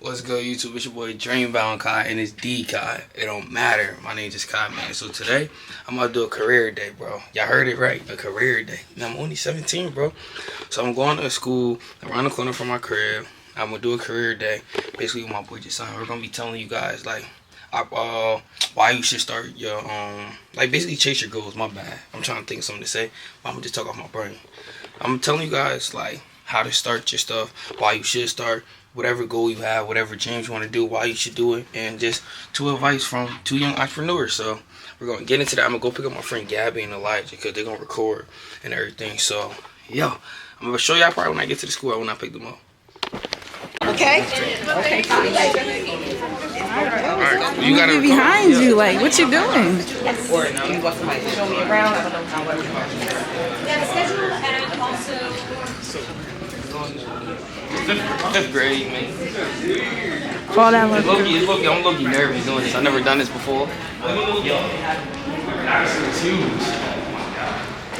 What's good, YouTube? It's your boy Dreambound Kai, and it's D Kai. It don't matter. My name is Kai, man. So today, I'm about to do a career day, bro. Y'all heard it right, a career day. Now, I'm only 17, bro. So I'm going to school around the corner from my crib. I'm gonna do a career day, basically with my boy Jason. We're gonna be telling you guys like, why you should start your like basically chase your goals. My bad. I'm trying to think of something to say, but I'm gonna just talk off my brain. I'm telling you guys like how to start your stuff, why you should start. Whatever goal you have, whatever dreams you want to do, why you should do it, and just two advice from two young entrepreneurs. So we're going to get into that. I'm going to go pick up my friend Gabby and Elijah because they're going to record and everything. So, yo, I'm going to show y'all probably when I get to the school when I pick them up. Okay? Okay, fine. All right, you got to behind you, like, what you doing? Yes. You want somebody to show me around? I don't know how well. Yeah, the schedule and also... Fifth grade, man. All that work. I'm low-key nervous doing this. I've never done this before. Yo, that's huge.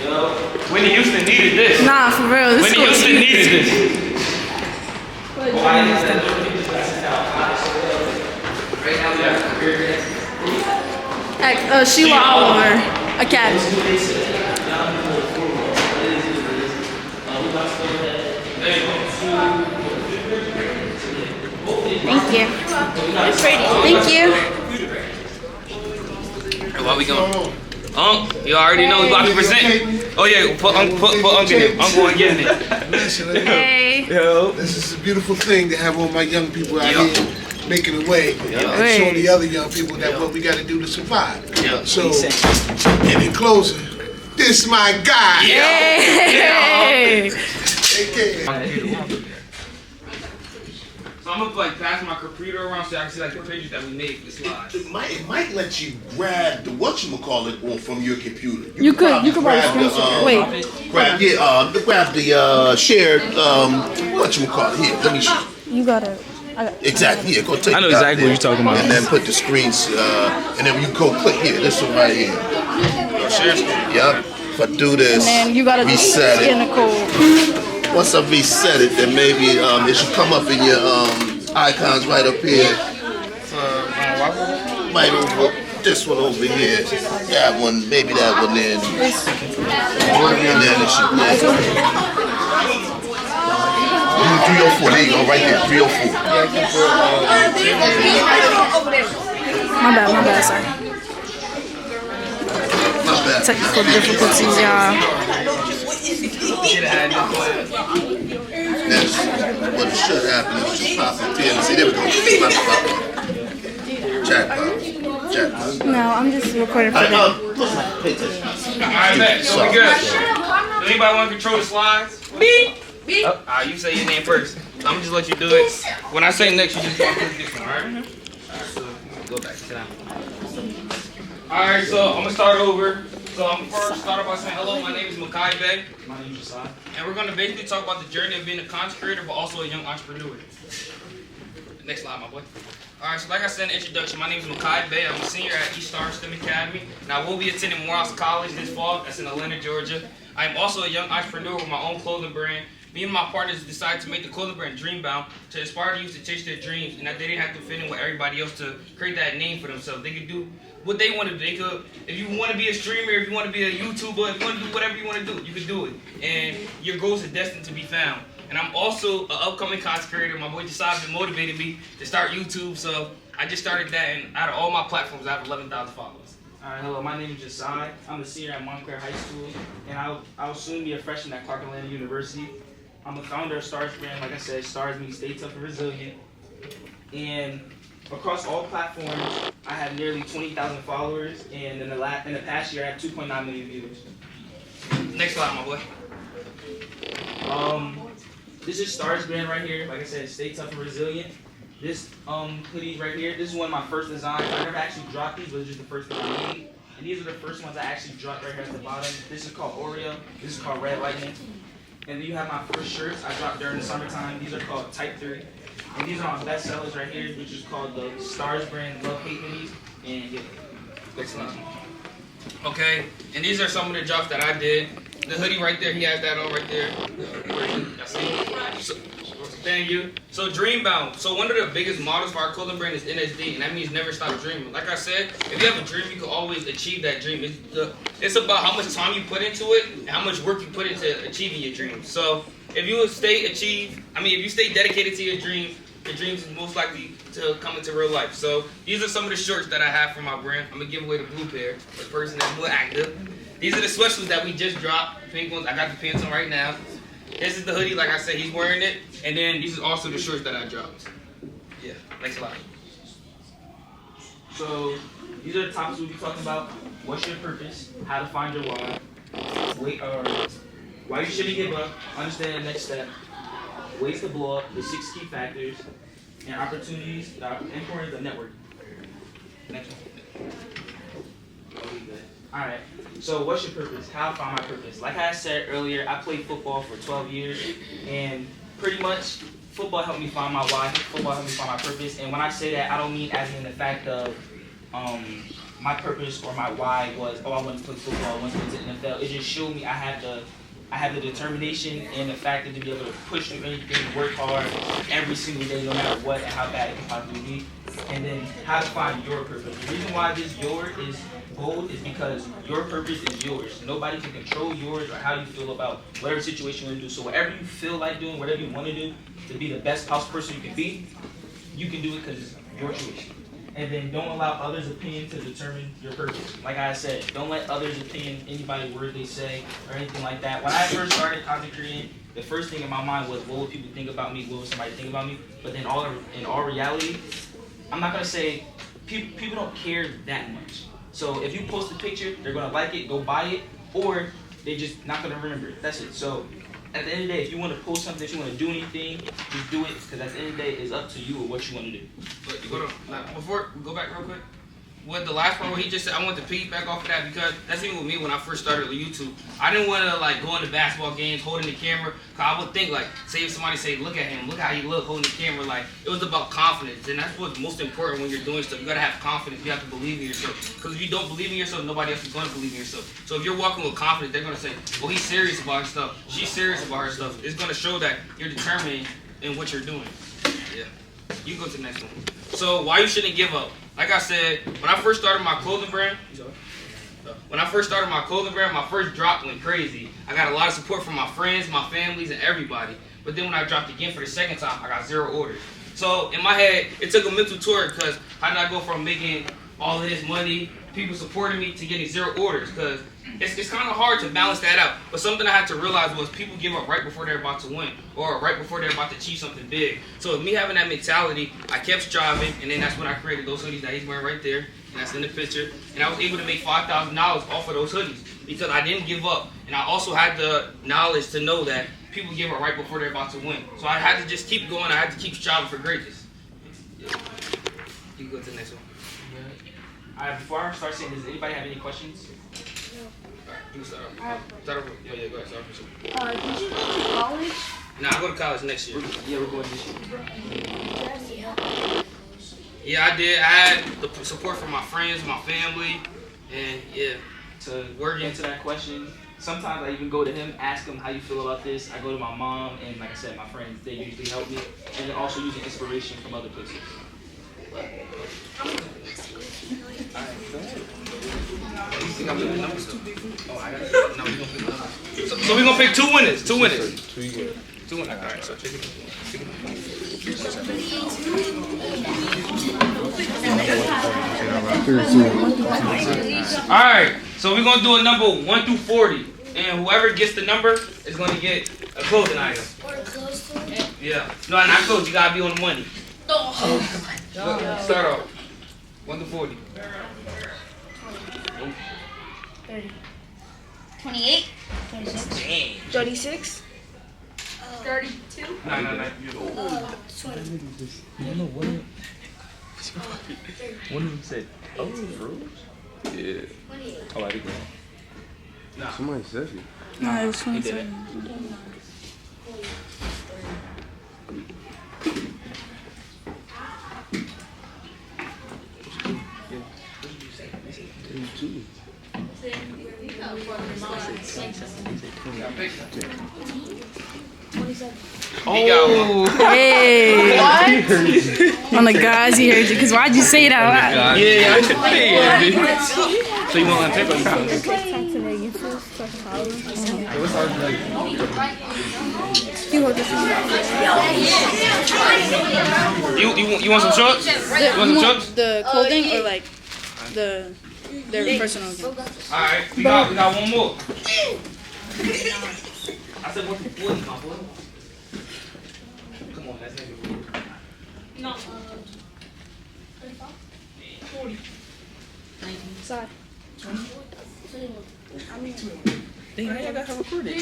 Yo, Whitney Houston needed this. Nah, for real. This Whitney Houston needed this. Sheila Oliver Academy. Thank you. Thank you. Hey, where we going? You already know we about to present. Oh yeah, put in it. I'm going getting it. Listen, Hey. Yo. this is a beautiful thing to have all my young people out Yo. here making a way and showing the other young people that what we got to do to survive. Yeah. So, and in closing, this my guy. Hey. AK. So I'm gonna like pass my computer around so I can see like the pictures that we made for the slides. It might let you grab the whatchamacallit from your computer. You could probably write a grab the, screenshot. Wait. grab the shared whatchamacallit. Here, let me show you. You gotta. Exactly. Yeah, go take. I know it out exactly what you're talking about. And then put the screens, and then you go click here. This one right here. Yep. If I do this, And then you gotta reset scan it. the code. Once I reset it, then maybe it should come up in your icons right up here. Right over this one over here. That one, maybe that one then. And then it should go. 304, there you go, right there, 304. My bad, sorry. Not bad. Technical difficulties, y'all. That's what it should happen is just pop up here. See, there we go. Jackpot. No, I'm just recording for them. Pay attention. Alright, bet. So we good. Does anybody want to control the slides? Me. You say your name first. So I'm gonna just let you do it. When I say next, you just click this one, alright? Alright, so go back to that. Alright, so I'm gonna start over. So I'm first start off by saying hello, my name is Makai Bay. My name is Jasad. And we're gonna basically talk about the journey of being a content creator, but also a young entrepreneur. Next slide, my boy. Alright, so like I said in the introduction, my name is Makai Bay. I'm a senior at East Star STEM Academy, and I will be attending Morehouse College this fall. That's in Atlanta, Georgia. I am also a young entrepreneur with my own clothing brand. Me and my partners decided to make the clothing brand Dreambound to inspire youth to chase their dreams, and that they didn't have to fit in with everybody else to create that name for themselves. They could do what they want to do. They could, if you want to be a streamer, if you want to be a YouTuber, if you want to do whatever you want to do, you could do it. And your goals are destined to be found. And I'm also an upcoming content creator. My boy Jasad motivated me to start YouTube, so I just started that, and out of all my platforms, I have 11,000 followers. Alright, hello, my name is Jasad. I'm a senior at Montclair High School, and I'll soon be a freshman at Clark Atlanta University. I'm a founder of Stars Brand. Like I said, Stars means stay tough and resilient. And across all platforms, I have nearly 20,000 followers, and in the past year, I have 2.9 million views. Next slide, my boy. This is Stars Brand right here. Like I said, stay tough and resilient. This hoodie right here, this is one of my first designs. I never actually dropped these, but it's just the first thing I made. And these are the first ones I actually dropped right here at the bottom. This is called Oreo. This is called Red Lightning. And then you have my first shirts I dropped during the summertime. These are called Type 3. And these are my best sellers right here, which is called the Stars Brand Love Hate Hoodies. And yeah, next one. Okay, and these are some of the drops that I did. The hoodie right there, he has that on right there. Where is it? Y'all see it? Thank you. So Dreambound. So one of the biggest models for our clothing brand is NSD, and that means never stop dreaming. Like I said, if you have a dream, you can always achieve that dream. It's about how much time you put into it and how much work you put into achieving your dreams. So if you stay dedicated to your dreams is most likely to come into real life. So these are some of the shorts that I have for my brand. I'm gonna give away the blue pair for the person that's more active. These are the sweatshirts that we just dropped. Pink ones. I got the pants on right now. This is the hoodie, like I said, he's wearing it. And then these are also the shorts that I dropped. Yeah, thanks a lot. So these are the topics we'll be talking about. What's your purpose? How to find your why. Why you shouldn't give up. Understand the next step. Ways to blow up. The 6 key factors. And opportunities that are important to network. Next one. Okay, good. Alright. So what's your purpose? How to find my purpose? Like I said earlier, I played football for 12 years, and pretty much football helped me find my why. Football helped me find my purpose. And when I say that, I don't mean as in the fact of my purpose or my why was, I want to play football, I want to get to the NFL. It just showed me I have the determination and the factor to be able to push through anything, work hard every single day, no matter what and how bad it can possibly be. And then how to find your purpose. The reason why this yours is bold is because your purpose is yours. Nobody can control yours or how you feel about whatever situation you want to do. So whatever you feel like doing, whatever you want to do to be the best possible person you can be, you can do it because it's your choice. And then don't allow others' opinion to determine your purpose. Like I said, don't let others' opinion, anybody's word they say, or anything like that. When I first started content creating, the first thing in my mind was, what would people think about me? What would somebody think about me? But then in all reality, I'm not gonna say, people don't care that much. So if you post a picture, they're gonna like it, go buy it, or they're just not gonna remember it. That's it. So at the end of the day, if you want to post something, if you want to do anything, just do it, because at the end of the day, it's up to you or what you want to do. But before we go back real quick, with the last part where he just said, I want to piggyback off of that, because that's even with me when I first started with YouTube. I didn't want to like go into basketball games holding the camera, because I would think like, say if somebody say, look at him, look how he look holding the camera, like it was about confidence, and that's what's most important when you're doing stuff. You gotta have confidence. You have to believe in yourself, because if you don't believe in yourself, nobody else is going to believe in yourself. So if you're walking with confidence, they're gonna say, well, he's serious about his stuff. She's serious about her stuff. It's gonna show that you're determined in what you're doing. Yeah. You go to the next one. So why you shouldn't give up? Like I said, when I first started my clothing brand, my first drop went crazy. I got a lot of support from my friends, my families, and everybody. But then when I dropped again for the second time, I got 0 orders. So in my head, it took a mental tour, because how did I go from making all of this money, people supporting me, to getting 0 orders? Because it's kind of hard to balance that out. But something I had to realize was people give up right before they're about to win, or right before they're about to achieve something big. So with me having that mentality, I kept striving, and then that's when I created those hoodies that he's wearing right there, and that's in the picture. And I was able to make $5,000 off of those hoodies because I didn't give up. And I also had the knowledge to know that people give up right before they're about to win. So I had to just keep going. I had to keep striving for greatness. Yeah. You can go to the next one. All right, before I start saying, does anybody have any questions? You can start off. Go ahead, start off. Did you go to college? Nah, I go to college next year. Yeah, we're going this year. Yeah, I did. I had the support from my friends, my family, and yeah. To work into that question, sometimes I even go to him, ask him how you feel about this. I go to my mom, and like I said, my friends, they usually help me. And then also using inspiration from other places. So we're gonna pick 2 winners. 2 winners. 2 winners. All right. So pick it. All right. So we're gonna do a number 1 through 40, and whoever gets the number is gonna get a clothing item. Yeah. No, not clothes. You gotta be on the money. Start off. 1 to 40. 30. 28. 26. 36. 32. No. 20. One of them said, oh, bro. Yeah. 28. Oh, I think No. Somebody said it. No, it was He did it. 27. He got one. Hey. On the guys, he heard you. Cause why'd you say that? Yeah, so you want to take You want some shorts? You want some shorts? The clothing or like their personal game? Alright, we got one more. I said what's the 40, my boy? Come on, that's nigga. No. 40. Sorry. Dang, I gotta have recorded.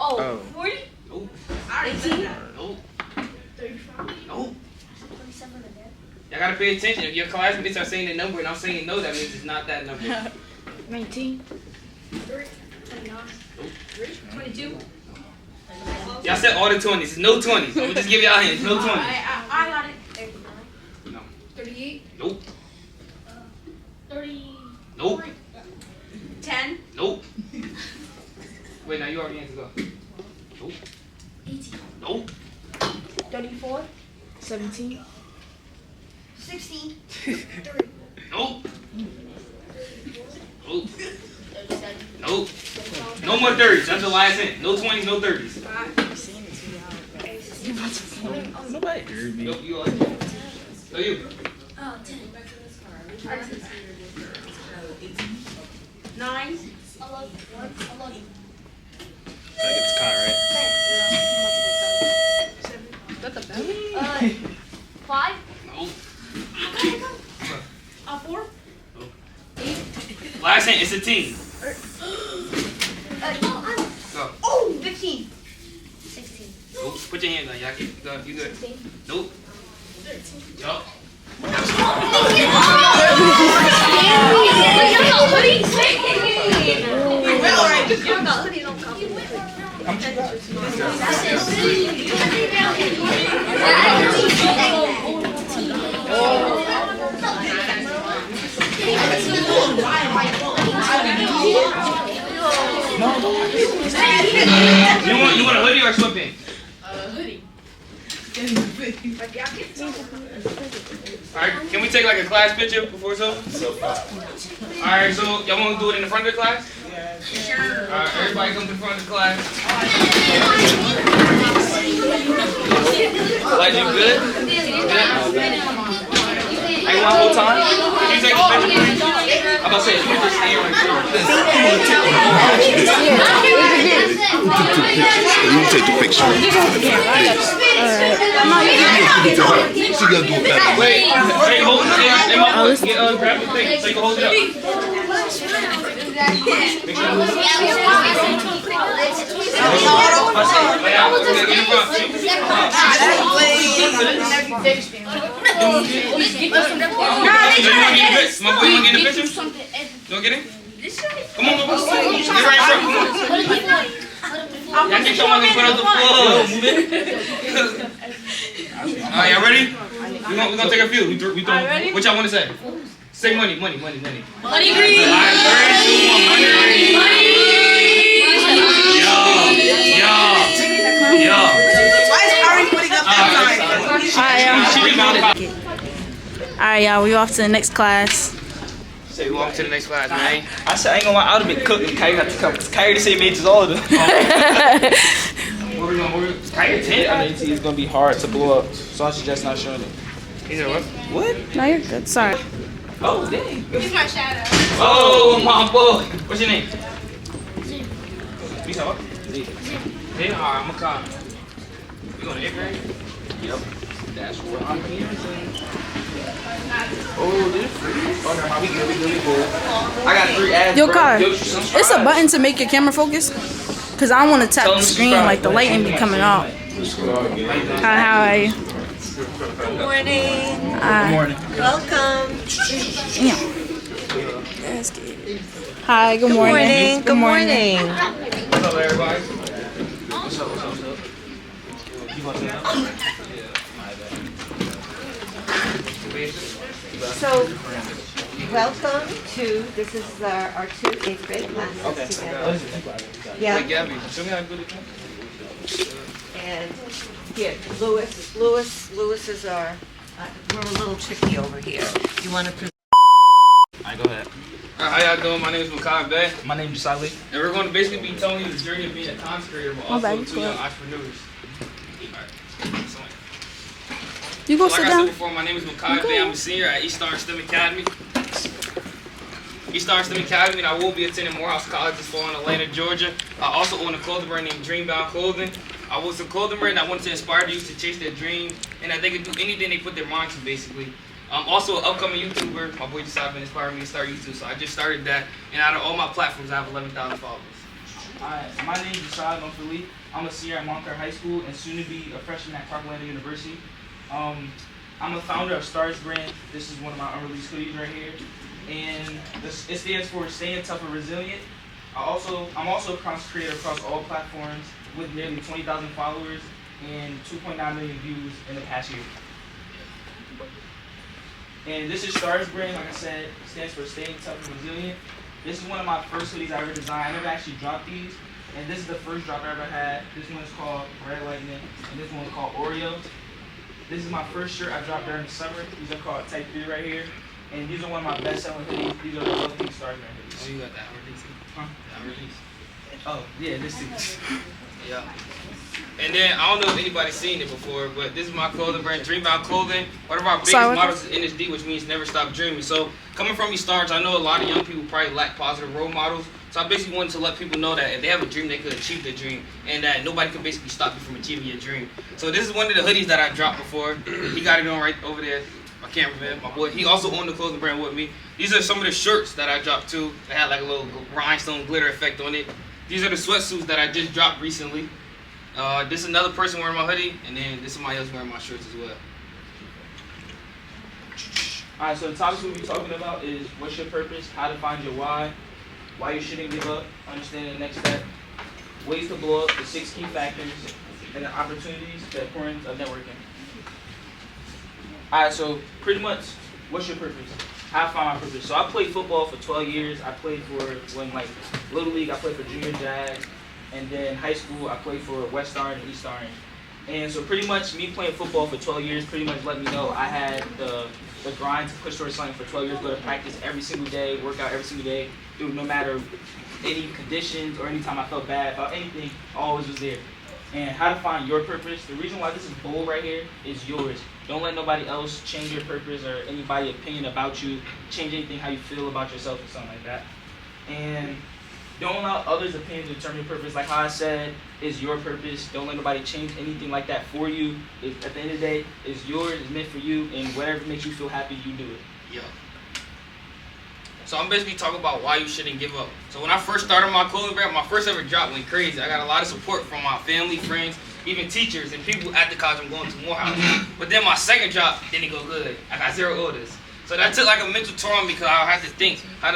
Oh, 40? Nope. I already said that. Nope. 35? Nope. 27 again. Y'all gotta pay attention. If your classmates are saying the number and I'm saying no, that means it's not that number. 19. 29. 22. Y'all said all the 20s. It's no 20s. I'm gonna just give y'all hints. No 20s. I got it. No. 38. Nope. 30. Nope. 10. Nope. Wait, now you already answered. Go. Nope. 18. Nope. 34. 17. 16. Nope. Nope. Nope. No more 30s. That's the last hint. No 20s, no 30s. Nobody heard me. Nope, you are. So you. Oh, 10. 9. 11. 11. I get this car, right? 5. Nope. 4. Last hint. It's a team. Go. Oh, 15. 16. Nope. Put your hands on. Y'all get. Go. You good? 16. Nope. 13. Yup. You want a hoodie or sweatpants? Hoodie. Alright, can we take like a class picture before it's over? Alright, so y'all want to do it in the front of the class? Yeah. Alright, everybody come to the front of the class. Like, you good? Good? Hey, one whole time? Can you take a picture, please? I'm about to say, you can just stand right there. You take the picture. She gonna do it better. Wait, hey, hold it. Grab the thing so you can hold it up. My boy, you want to get in the picture? You want to get in? Come on, my boy. Get right in front. Come on. Y'all keep showing me put up the floor. Move it. Alright, y'all ready? We're gonna take a few. We throw, what y'all want to say? Say money. Money green. Alright, 3, 2, 1, money. Yo. Why is Ari putting up that sign? Alright, y'all, we off to the next class. Say we walk to the next class, man. I said I ain't gonna lie, I would've been cooked if Kyrie had to come. Cause Kyrie the same age as all of them. Where we going? Kyrie 10? I mean, it's gonna be hard to blow up, so I suggest not showing it. He said what? What? No, you're good. Sorry. Oh, dang. He's my shadow. Oh, my boy. What's your name? You said what? Hey, alright, I'm gonna call. You going to 8th grade? Yep. That's what I'm here. Oh, this free. Oh, no, we good. I got 3 ads. Yo, bro. Kai, Yo, it's a button to make your camera focus. Cause I want to tap the screen like the lighting be coming out. Hi, how are you? Good morning. Good morning. Welcome. Yeah. That's good. Hi, good morning. Good morning. What's up, everybody? What's up? You want to know? So, Welcome to, this is our two 8th grade classes together. Yeah. Hey, Gabby, show me how to do the And here, Lewis is our, we're a little tricky over here. You want to present? Alright, go ahead. Alright, how y'all doing? My name is Makai Bay, My name is Josiah Lee. and we're going to basically be telling you the journey of being a content creator, but bad, also you two young good. entrepreneurs. Alright, so You go like sit I said down. before, my name is Makai Okay. Bay. I'm a senior at East Star STEM Academy. East Star STEM Academy, and I will be attending Morehouse College this fall in Atlanta, Georgia. I also own a clothing brand named Dreambound Clothing. I was a clothing brand that wanted to inspire the youth to chase their dreams and that they could do anything they put their mind to, basically. I'm also an upcoming YouTuber. My boy Josiah been inspiring me to start YouTube, so I just started that. And out of all my platforms, I have 11,000 followers. Hi, my name is Josiah Lee. I'm a senior at Montclair High School and soon to be a freshman at Clark Atlanta University. I'm a founder of Stars Brand. This is one of my unreleased hoodies right here. And it stands for Staying Tough and Resilient. I'm also a content creator across all platforms with nearly 20,000 followers and 2.9 million views in the past year. And this is Stars Brand, like I said, stands for Staying Tough and Resilient. This is one of my first hoodies I ever designed. I never actually dropped these. And this is the first drop I ever had. This one is called Red Lightning, and this one is called Oreo. This is my first shirt I dropped during the summer. These are called Type 3 right here. And these are one of my best-selling hoodies. These are the Love Pink Stars Brand hoodies. Oh, you got that release? Huh? That release. Oh, yeah, this too. Yeah. And then, I don't know if anybody's seen it before, but this is my clothing brand, Dreambound Clothing. One of our biggest Sorry, what? models is NSD, which means never stop dreaming. So, coming from East Stars, I know a lot of young people probably lack positive role models. So, I basically wanted to let people know that if they have a dream, they could achieve their dream. And that nobody can basically stop you from achieving your dream. So, this is one of the hoodies that I dropped before. He got it on right over there. My cameraman, my boy. He also owned the clothing brand with me. These are some of the shirts that I dropped too. They had like a little rhinestone glitter effect on it. These are the sweatsuits that I just dropped recently. This is another person wearing my hoodie, and then this is somebody else wearing my shirts as well. Alright, so the topics we'll be talking about is what's your purpose, how to find your why you shouldn't give up, understanding the next step, ways to blow up, the 6 key factors, and the opportunities, the importance of networking. Alright, so pretty much, what's your purpose? How I find my purpose. So I played football for 12 years. I played for, Little League, I played for Junior Jags. And then high school, I played for West Orange and East Orange. And so pretty much me playing football for 12 years pretty much let me know I had the grind to push towards something for 12 years, go to practice every single day, work out every single day, do no matter any conditions or anytime I felt bad about anything, I always was there. And how to find your purpose. The reason why this is bold right here is yours. Don't let nobody else change your purpose or anybody's opinion about you, change anything how you feel about yourself or something like that. And don't allow others' opinions to determine your purpose. Like how I said, it's your purpose. Don't let nobody change anything like that for you. At the end of the day, it's yours, it's meant for you, and whatever makes you feel happy, you do it. Yeah. So I'm basically talking about why you shouldn't give up. So when I first started my clothing brand, my first ever drop went crazy. I got a lot of support from my family, friends, even teachers, and people at the college I'm going to Morehouse. But then my second drop didn't go good. I got 0 orders. So that took like a mental toll on me because I had to think, how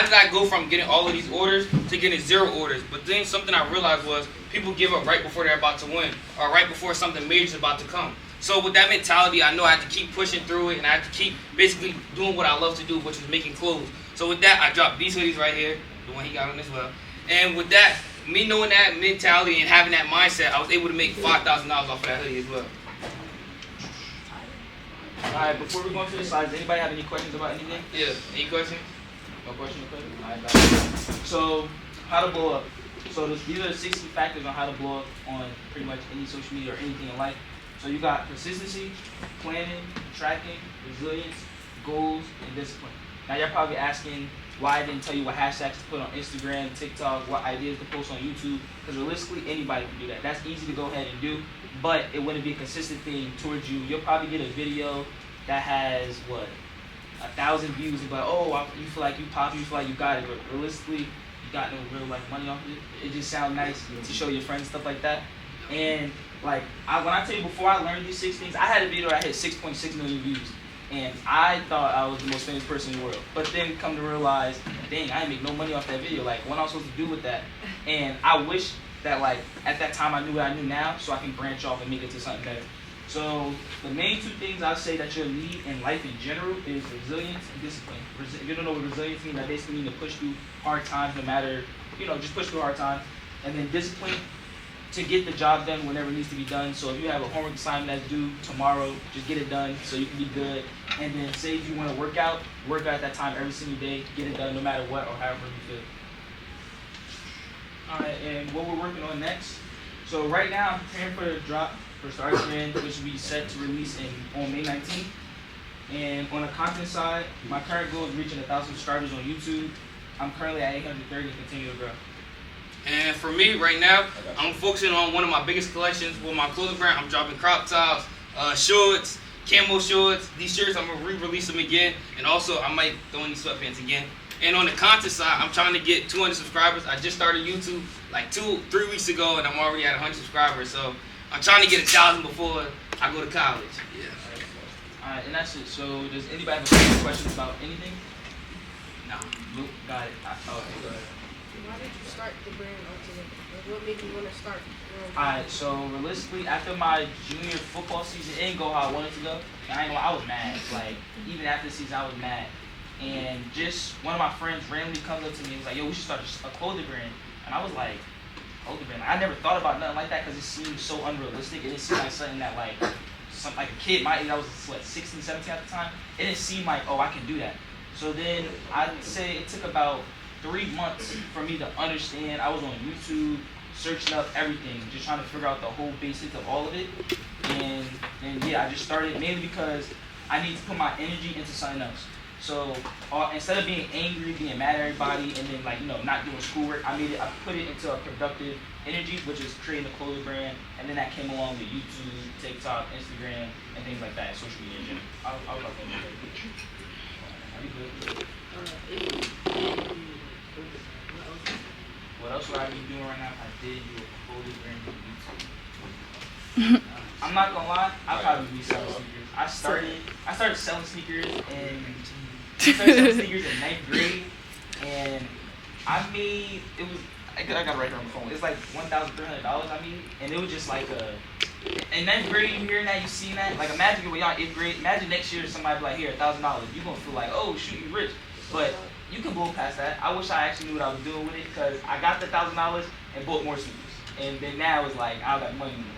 did I go from getting all of these orders to getting 0 orders? But then something I realized was people give up right before they're about to win or right before something major is about to come. So with that mentality, I know I have to keep pushing through it and I have to keep basically doing what I love to do, which is making clothes. So with that, I dropped these hoodies right here, the one he got on as well. And with that, me knowing that mentality and having that mindset, I was able to make $5,000 off of that hoodie as well. Alright, before we go into the slides, anybody have any questions about anything? Yeah, any questions? No question, no question? Alright, got it. So, how to blow up. So these are the 60 factors on how to blow up on pretty much any social media or anything in life. So you got consistency, planning, tracking, resilience, goals, and discipline. Now you're probably asking why I didn't tell you what hashtags to put on Instagram, TikTok, what ideas to post on YouTube, because realistically anybody can do that. That's easy to go ahead and do, but it wouldn't be a consistent thing towards you. You'll probably get a video that has, 1,000 views and be like, oh, you feel like you popped, you feel like you got it, but realistically, you got no real life money off of it. It just sounds nice to show your friends stuff like that. And when I tell you before I learned these 6 things, I had a video that hit 6.6 million views. And I thought I was the most famous person in the world. But then come to realize, dang, I didn't make no money off that video. Like, what am I supposed to do with that? And I wish that, at that time I knew what I knew now so I can branch off and make it to something better. So the main two things I say that you'll need in life in general is resilience and discipline. If you don't know what resilience means, that basically means to push through hard times, no matter, just push through hard times. And then discipline to get the job done whenever it needs to be done. So if you have a homework assignment that's due tomorrow, just get it done so you can be good. And then say if you want to work out at that time every single day, get it done no matter what or however you feel. Alright, and what we're working on next. So right now I'm preparing for the drop for Stars Brand, which will be set to release on May 19th. And on the content side, my current goal is reaching 1,000 subscribers on YouTube. I'm currently at 830 and continue to grow. And for me, right now, I'm focusing on one of my biggest collections with my clothing brand. I'm dropping crop tops, shorts, camo shorts. These shirts, I'm going to re-release them again. And also, I might throw in these sweatpants again. And on the content side, I'm trying to get 200 subscribers. I just started YouTube like 2-3 weeks ago, and I'm already at 100 subscribers. So I'm trying to get 1,000 before I go to college. Yeah. Alright, and that's it. So does anybody have any questions about anything? No. Nope. Got it. Okay, go ahead. Why did you start the brand ultimately? Like, what made you want to start? Alright, so realistically, after my junior football season, it didn't go how I wanted to go. And I ain't gonna lie, I was mad. Like, even after the season, I was mad. And just one of my friends randomly comes up to me and was like, yo, we should start a clothing brand. And I was like, clothing brand? Like, I never thought about nothing like that because it seemed so unrealistic. It didn't seem like something that, like a kid my age, I was, 16, 17 at the time. It didn't seem like, oh, I can do that. So then I'd say it took about 3 months for me to understand. I was on YouTube, searching up everything, just trying to figure out the whole basics of all of it. And yeah, I just started mainly because I need to put my energy into something else. So instead of being angry, being mad at everybody, and then not doing schoolwork, I put it into a productive energy, which is creating a clothing brand, and then that came along with YouTube, TikTok, Instagram, and things like that, social media in general. I'll talk about that. What else would I be doing right now if I did do a clothing brand on YouTube? I'm not gonna lie, I'd probably be selling sneakers. I started selling sneakers in 9th grade, and I made, I got it right here on the phone. It's like $1,300 I made, and it was just like in 9th grade, you hearing that, you seeing that, like imagine when y'all 8th grade, imagine next year somebody be like, here, $1,000, you're gonna feel like, oh shoot, you rich, but you can blow past that. I wish I actually knew what I was doing with it, because I got the $1,000 and bought more sneakers, and then now it's like, I don't got money anymore.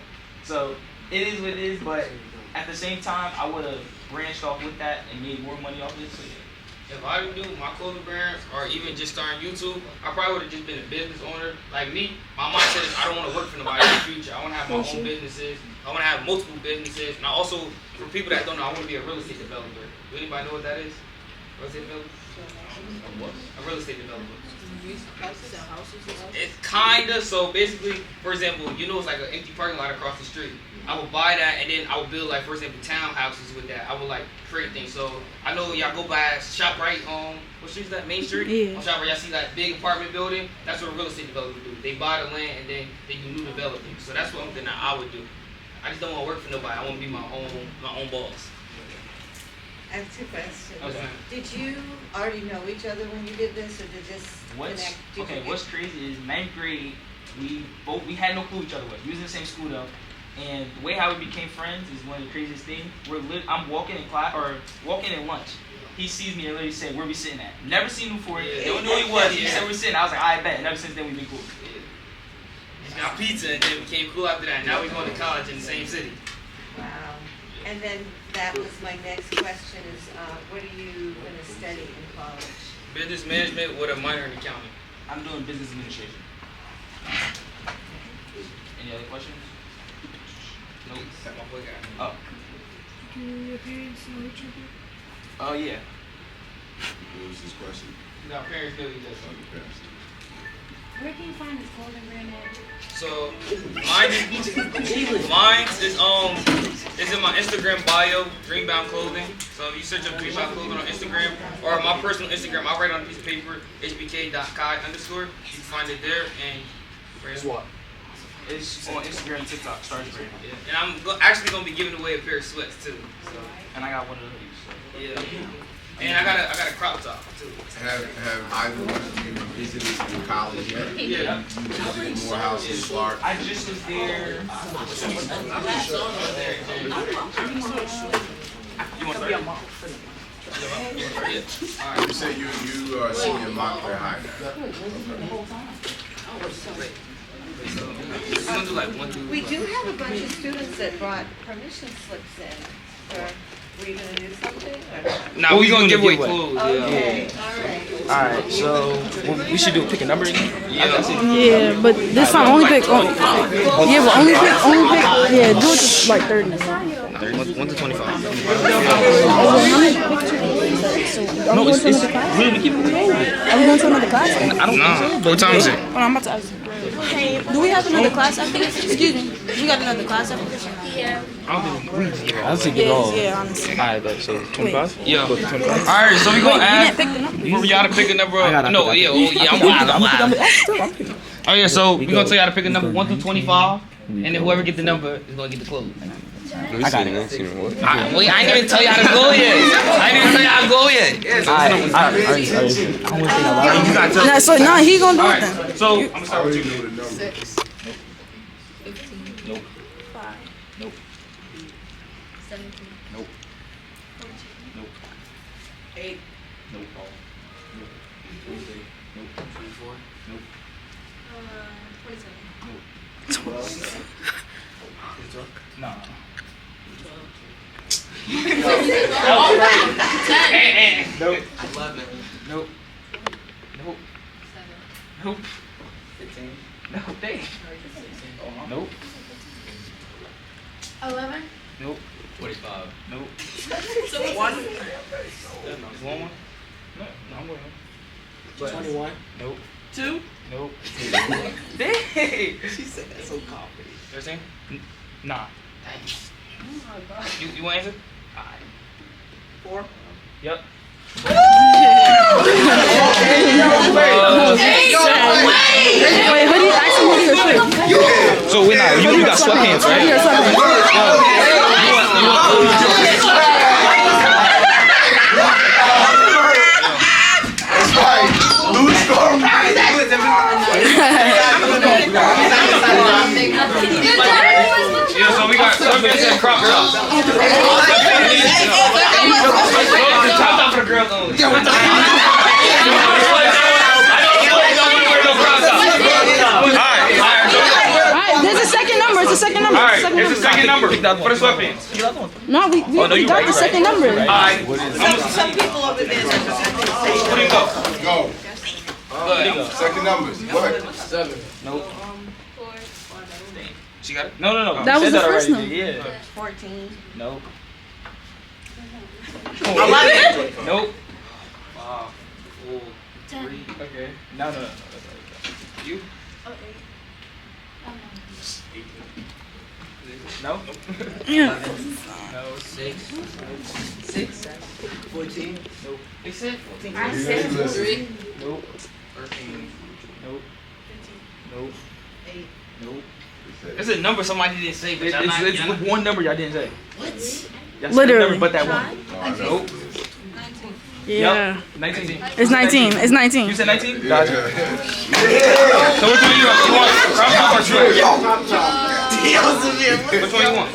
So it is what it is, but at the same time, I would have branched off with that and made more money off of it. So yeah. If I didn't do my clothing brands or even just starting YouTube, I probably would have just been a business owner. Like me, my mindset is I don't want to work for nobody in the future. I want to have my own businesses. I want to have multiple businesses. And I also, for people that don't know, I want to be a real estate developer. Do anybody know what that is? Real estate developer? A real estate developer. It's kinda, so basically, for example, it's like an empty parking lot across the street. I would buy that and then I would build, like, for example, townhouses with that. I would like create things. So I know y'all go by ShopRite on what street is that? Main Street? Yeah. On ShopRite, y'all see that big apartment building. That's what a real estate developer do. They buy the land and then they do new development. So that's what I would do. I just don't want to work for nobody. I want to be my own boss. I have 2 questions. Okay. Did you already know each other when you did this, or did this connect? What's crazy is 9th grade, we had no clue each other was. We was in the same school though, and the way how we became friends is one of the craziest things. I'm walking in class or walking in lunch. He sees me and literally said, "Where we sitting at?" Never seen him before. Don't know who he was. He said we're sitting. I was like, I bet. And ever since then we've been cool. Yeah. Got pizza and then became cool after that. Now we're going to college in the same city. Wow. And then that was my next question is, what are you going to study in college? Business management with a minor in accounting. I'm doing business administration. Any other questions? Nope. Oh. Do your parents know each other? Oh, yeah. What was his question? Our parents know each other. Where can you find this clothing brand at? So mine is in my Instagram bio, Dreambound Clothing. So if you search up Dreambound Clothing on Instagram or my personal Instagram, I'll write on a piece of paper, hbk.kai_. You can find it there and It's what? It's on Instagram and TikTok, Stars Brand. Yeah. And I'm actually gonna be giving away a pair of sweats too. So and I got one of the hoodies. So. Yeah. And I got a crop top too. Have either one of you visited the college yet? Yeah. You visited Morehouse and Clark. I just was there. You want to start? You said you are senior mock for high now. We're gonna do like 1, 2. We do have a bunch of students that brought permission slips in. Were you gonna do something or not? Nah, we gonna give away clothes. Okay, all right. Alright, so we should do pick a number again? Yeah, but this time only pick. Yeah, but only pick. Yeah, do it to like 30. 1 to 25. No, it's we didn't keep it. Are we going to another class? I don't think so. What time is it? Oh, I'm about to ask. Do we have another class after this? Excuse me. We got another class after this? Yeah. I'll take it all. Yeah, honestly. Alright, bet. So 25? Yeah. Go to 25. Alright, so we gonna You add didn't pick the number. for y'all to pick a number. gotta No, pick- yeah, I'm wild. Oh yeah, so we gonna tell y'all to pick a number 1 through 25, and then whoever get the number is gonna get the clothes. I got it. Wait, I ain't even tell y'all to go yet. I ain't even tell y'all to go yet. Nah, so nah, he gonna do it Alright, then. so I'm gonna start with you. 6, 15, Nope. 5, Nope. 17, Nope. 14, Nope. 8, Nope. 27. Nah. 10. Nope. 11. Nope. Nope. 7. Nope. 15. No, dang. Nope. 11. Nope. 45. Nope. One. You want one? No, I'm with him. 21. Nope. 2. Nope. Dang. She said that so confident. 13? Nah. Dang. You want to answer? 4. Yep. Wait, hoodie, actually hoodie or shirt? So we're not. You got sweatpants, right? Hoodie or sweatpants? That's right. Louis Storm. Yeah, so we got sweatpants and crop tops. Crop top for the girls only. Alright, there's a second number. It's a second number. Alright, it's the second number for the sweatpants. No, we got the second number. Alright, Some people over there. what do you go? Go. Good. Second numbers. What? 7. Nope. 4, She got it? No. That You was said the first already. one. Yeah. 14. Nope. 11. Nope. 5, 4, 3. Okay. No. You? Oh, 8. No. Yeah. No. 6. 14. Nope. They said 14. I said 3, Nope. 13. Nope. 15, Nope. 8. Nope. It's a number somebody didn't say, but y'all not. It's y'all not- one number y'all didn't say. What? Literally. But that one. Nope. 19. Yeah. Yep. 19. It's 19. It's 19. You said 19? Yeah. Gotcha. So which one you want? You want crop top or short? Which one you want?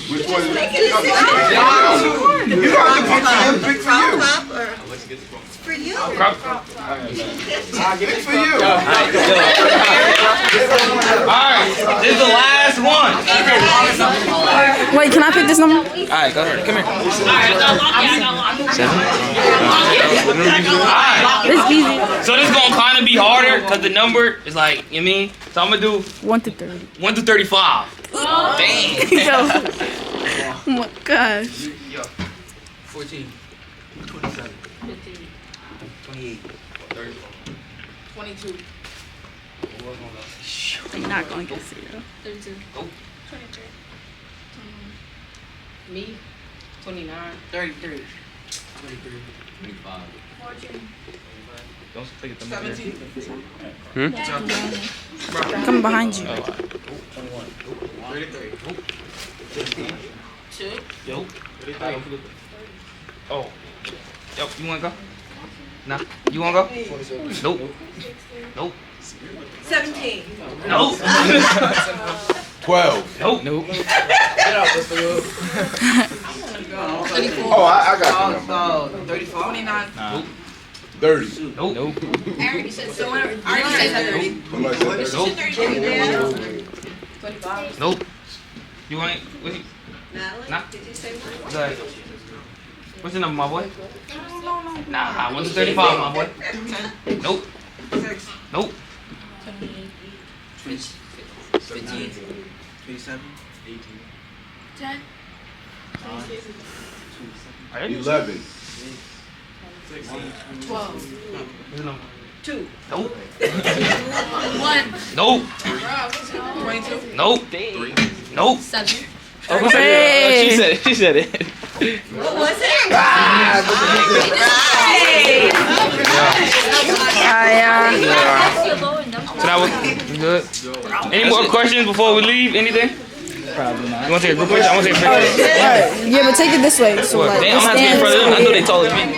Which one? You You got to pick for him. Pick for you. For you. Crop top. Pick for you. Alright, this is the last one. Wait, can I pick this number? Alright, go ahead. Come here. Alright, It's easy. so this is gonna kind of be harder because the number is like, you know what I mean? So I'm gonna do 1 to 30. 1 through 35. Dang. Yo. Oh my gosh. Yo. 14. 27. 15, 28. 34. 22, They're not gonna get 0. 32, Go. 23, 21, Me. 29. 33. 25. 14, Don't forget the number. 17, I'm coming behind you. 33. 2. Yo. Oh. Yo, you wanna go? Nah. You wanna go? Nope. Nope. 17. Nope. 12. Nope. Nope. Oh, I got the number. 34. 29. Nope. 30. Nope. Nope. Aaron, you said so. Aaron said 30. Somebody said 30. Nope. Nope. You want it? What's it? Natalie, Nah. did you say what? Go ahead. What's the number, my boy? Nah, 1 to 35, my boy. Nope. Nope. 15. 27. 18. 10. Are you? 11. 12. What's the number? 2. Nope. 1. Nope. 22. Nope. 3. Nope. 7. Hey. She said it. What was it? So that was good. Any more questions before we leave? Anything? Probably not. You want to take a group picture? I want to take a picture. Alright, yeah, but take it this way. So What? like, Damn, I'm gonna have to get in front of them. I know they taller than me.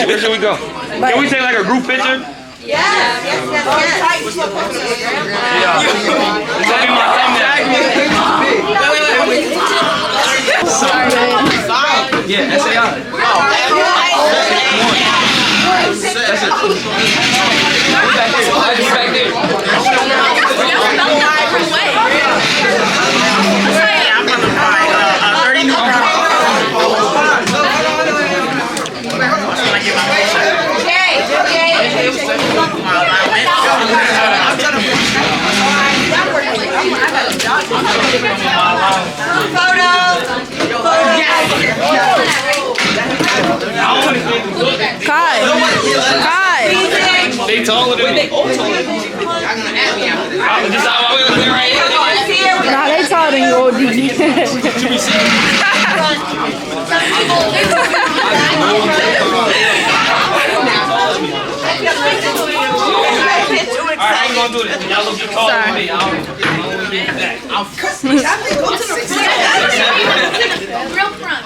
Where should we go? Can we take like a group picture? Yes. Yeah. Tell me my thumbnail. Yeah, SAI. That's it. Who's back there? Who's back there? Kai. They taller than me. Just how we look right here. Nah, they taller than you, Alright, I ain't gonna do this. Y'all look taller than me. I don't be back. Real front.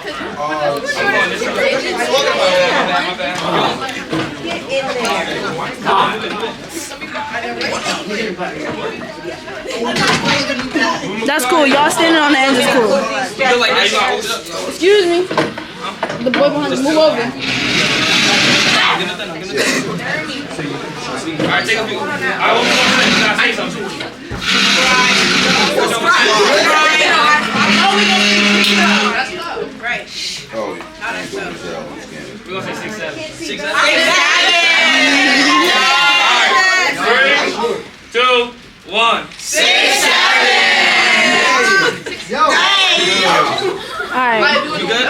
My bad. That's cool. Y'all standing on the edge is cool. You look like that. You gonna hold it up? Excuse me. The boy behind us, move over. Alright, take a picture. Alright, what we gonna say? You gotta say something. Oh, We're gonna say 6, 7. 6, 7. Alright. 3, 2, 1. 6, 7. Alright. You good?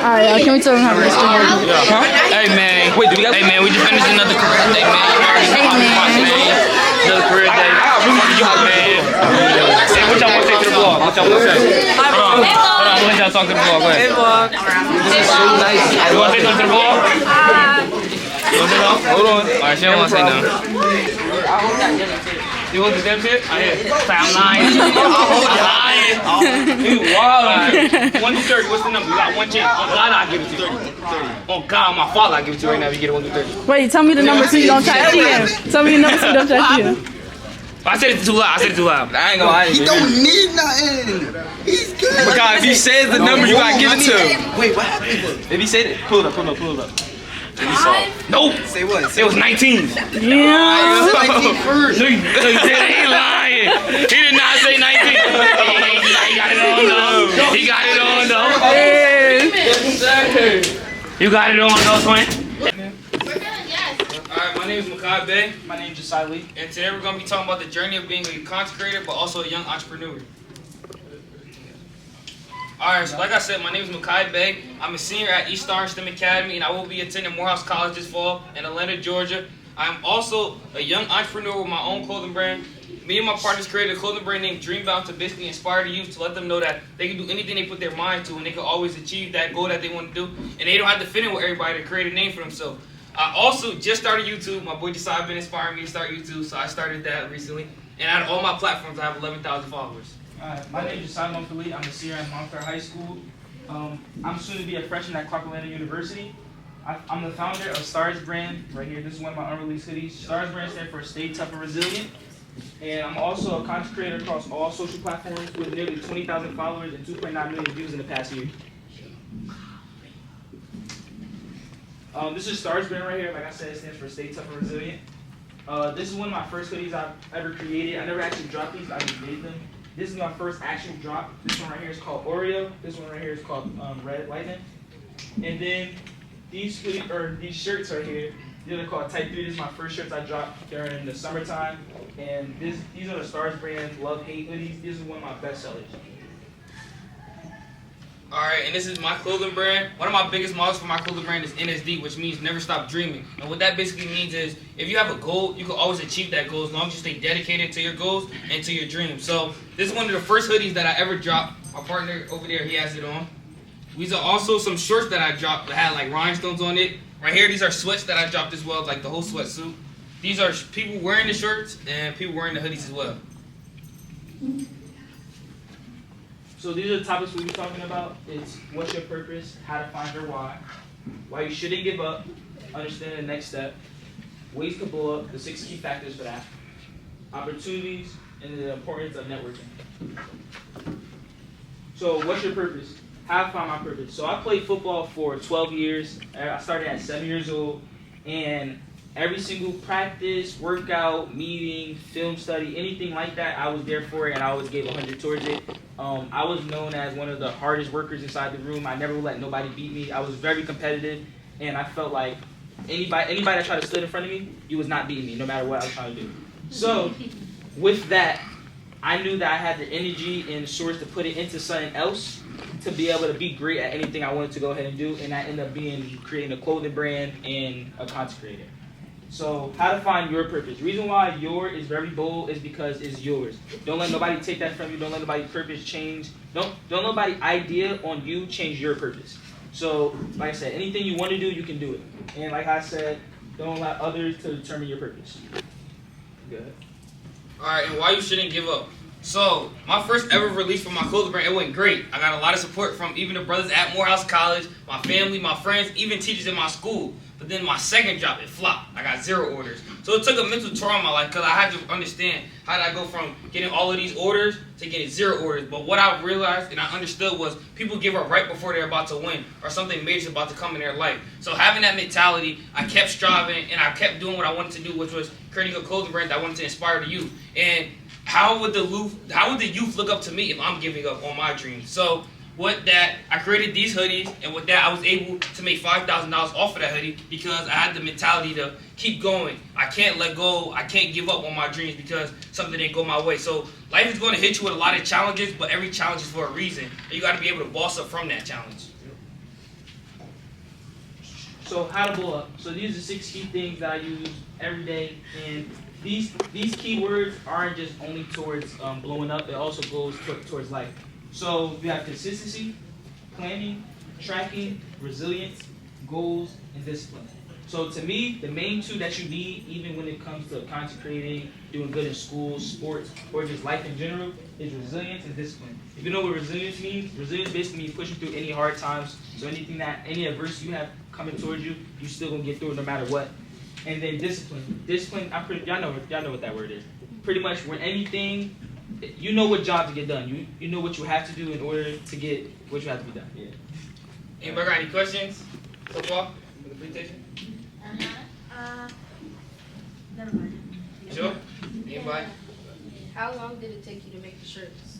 Alright, can we tell them how this thing works? Huh? Hey man, wait, hey man, we just finished another career day, man. Another career day. Man. Hey, what y'all want to say to the vlog? What y'all want to say? Hold on, I'm gonna let y'all talk to the vlog. Go ahead. You want to say something to the vlog? You want to say something? Hold on. Alright, she don't want to say nothing. You want to do them shit? I hear. I'm lying. I'm lying. You wild. 1 to 30. What's the number? You got one chance. On God, I'll give it to you. 30. On God, my father, I'll give it to you right now if you get it 1 to 30. Wait, tell me the number so you don't try to cheat him. Tell me the number so you don't try to cheat him. I said it too loud. I said it too loud. I ain't gonna lie. He don't need nothing. He's good. Because if he says the number, you gotta give it to him. Wait, what happened? If he said it, pull it up. Nope. Say what? It was 19. Yeah. 19 first. No, he ain't lying. He did not say 19. He got it on though. He got it on though. You got it on though, twin. Alright, my name is Makai Bey. My name is Josiah Lee. And today we're going to be talking about the journey of being a content creator, but also a young entrepreneur. Alright, so like I said, my name is Makai Bey. I'm a senior at East Star STEM Academy, and I will be attending Morehouse College this fall in Atlanta, Georgia. I'm also a young entrepreneur with my own clothing brand. Me and my partners created a clothing brand named Dreambound to basically inspire the youth to let them know that they can do anything they put their mind to, and they can always achieve that goal that they want to do, and they don't have to fit in with everybody to create a name for themselves. I also just started YouTube. My boy Josiah been inspiring me to start YouTube, so I started that recently. And out of all my platforms, I have 11,000 followers. My name is Simon Philippe. I'm a senior at Montclair High School. I'm soon to be a freshman at Clark Atlanta University. I'm the founder of Stars Brand right here. This is one of my unreleased hoodies. Stars Brand stands for Stay Tough and Resilient. And I'm also a content creator across all social platforms with nearly 20,000 followers and 2.9 million views in the past year. This is Stars Brand right here. Like I said, it stands for Stay Tough and Resilient. This is one of my first hoodies I've ever created. I never actually dropped these, I just made them. This is my first actual drop. This one right here is called Oreo. This one right here is called Red Lightning. And then these shirts right here, these are called Type 3. This is my first shirts I dropped during the summertime. And these are the Stars Brand Love Hate hoodies. This is one of my best sellers. Alright, and this is my clothing brand. One of my biggest models for my clothing brand is NSD, which means never stop dreaming. And what that basically means is, if you have a goal, you can always achieve that goal as long as you stay dedicated to your goals and to your dreams. So, this is one of the first hoodies that I ever dropped. My partner over there, he has it on. These are also some shorts that I dropped that had like rhinestones on it. Right here, these are sweats that I dropped as well, like the whole sweatsuit. These are people wearing the shirts and people wearing the hoodies as well. So these are the topics we'll be talking about. It's what's your purpose, how to find your why you shouldn't give up, understanding the next step, ways to blow up, the 6 key factors for that, opportunities, and the importance of networking. So what's your purpose? How to find my purpose. So I played football for 12 years. I started at 7 years old, and every single practice, workout, meeting, film study, anything like that, I was there for it, and I always gave 100 towards it. I was known as one of the hardest workers inside the room. I never would let nobody beat me. I was very competitive, and I felt like anybody that tried to stand in front of me, you was not beating me, no matter what I was trying to do. So with that, I knew that I had the energy and the source to put it into something else to be able to be great at anything I wanted to go ahead and do, and that ended up being creating a clothing brand and a content creator. So, how to find your purpose. The reason why yours is very bold is because it's yours. Don't let nobody take that from you. Don't let nobody's purpose change. Don't let nobody's idea on you change your purpose. So, like I said, anything you want to do, you can do it. And like I said, don't allow others to determine your purpose. Good. Alright, and why you shouldn't give up. So, my first ever release for my clothing brand, it went great. I got a lot of support from even the brothers at Morehouse College, my family, my friends, even teachers in my school. But then my second drop, it flopped. I got 0 orders. So it took a mental toll on my life because I had to understand how did I go from getting all of these orders to getting 0 orders. But what I realized and I understood was people give up right before they're about to win or something major is about to come in their life. So having that mentality, I kept striving and I kept doing what I wanted to do, which was creating a clothing brand that I wanted to inspire the youth. And how would the youth look up to me if I'm giving up on my dreams? So with that, I created these hoodies, and with that, I was able to make $5,000 off of that hoodie because I had the mentality to keep going. I can't let go. I can't give up on my dreams because something didn't go my way. So life is going to hit you with a lot of challenges, but every challenge is for a reason. And you got to be able to boss up from that challenge. So how to blow up. So these are 6 key things that I use every day, and these keywords aren't just only towards blowing up. It also goes towards life. So you have consistency, planning, tracking, resilience, goals, and discipline. So to me, the main 2 that you need, even when it comes to content creating, doing good in school, sports, or just life in general, is resilience and discipline. If you know what resilience means basically means pushing through any hard times. So any adversity you have coming towards you, you still gonna get through it no matter what. And then discipline. Discipline, y'all know what that word is. Pretty much when anything. You know what job to get done. You know what you have to do in order to get what you have to be done. Yeah. Anybody got any questions so far for the presentation? Never mind. Sure? Anybody? How long did it take you to make the shirts?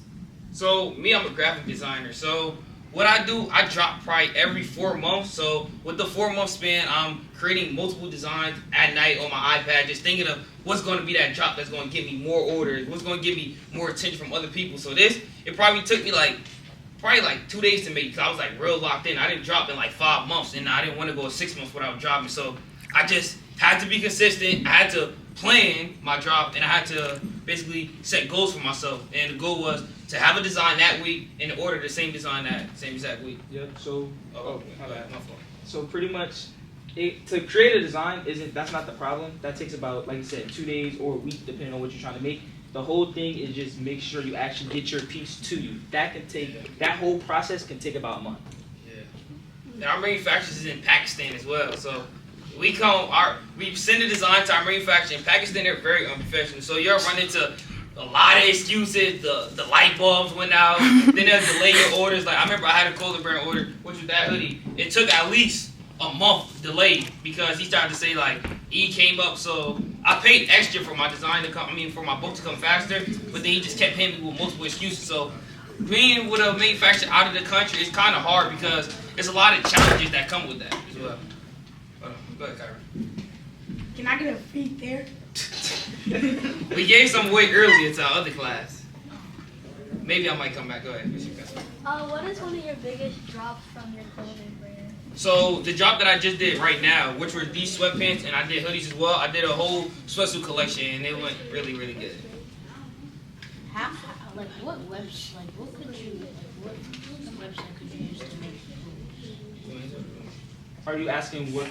So, me, I'm a graphic designer. So, what I do, I drop probably every 4 months. So, with the 4-month span, I'm creating multiple designs at night on my iPad, just thinking of what's going to be that drop that's going to give me more orders, what's going to give me more attention from other people. So it probably took me like 2 days to make because I was like real locked in. I didn't drop in like 5 months, and I didn't want to go 6 months without dropping. So I just had to be consistent. I had to plan my drop, and I had to basically set goals for myself. And the goal was to have a design that week and order the same design that same exact week. Yep. So my bad, my fault. So pretty much, to create a design that's not the problem. That takes about, like you said, 2 days or a week depending on what you're trying to make. The whole thing is just make sure you actually get your piece to you. That whole process can take about a month. And our manufacturers is in Pakistan as well, so we send the design to our manufacturer in Pakistan. They're very unprofessional, so you'll run into a lot of excuses. The light bulbs went out, then they'll delay your orders. Like I remember I had a clothing brand order, which was that hoodie. It took at least a month delayed because he started to say like E came up, so I paid extra for my design to come. For my book to come faster, but then he just kept hitting me with multiple excuses. So being with a manufacturer out of the country is kind of hard because there's a lot of challenges that come with that as well. Go ahead, Kyra. Can I get a free pair? We gave some away earlier to our other class. Maybe I might come back. Go ahead. What is one of your biggest drops from your clothing brand? So the drop that I just did right now, which were these sweatpants, and I did hoodies as well. I did a whole sweatsuit collection, and it went really, really good. What website could you use to make? Are you asking what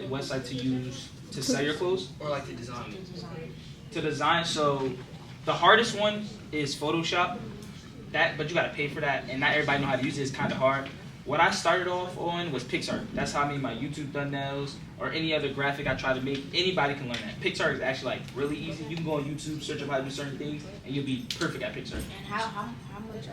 website to use to sell your clothes? Or like the design. To design, so the hardest one is Photoshop. But you gotta pay for that, and not everybody know how to use it. It's kind of hard. What I started off on was PixArt. That's how I made my YouTube thumbnails or any other graphic I try to make. Anybody can learn that. PixArt is actually like really easy. You can go on YouTube, search up how to do certain things, and you'll be perfect at PixArt. And how much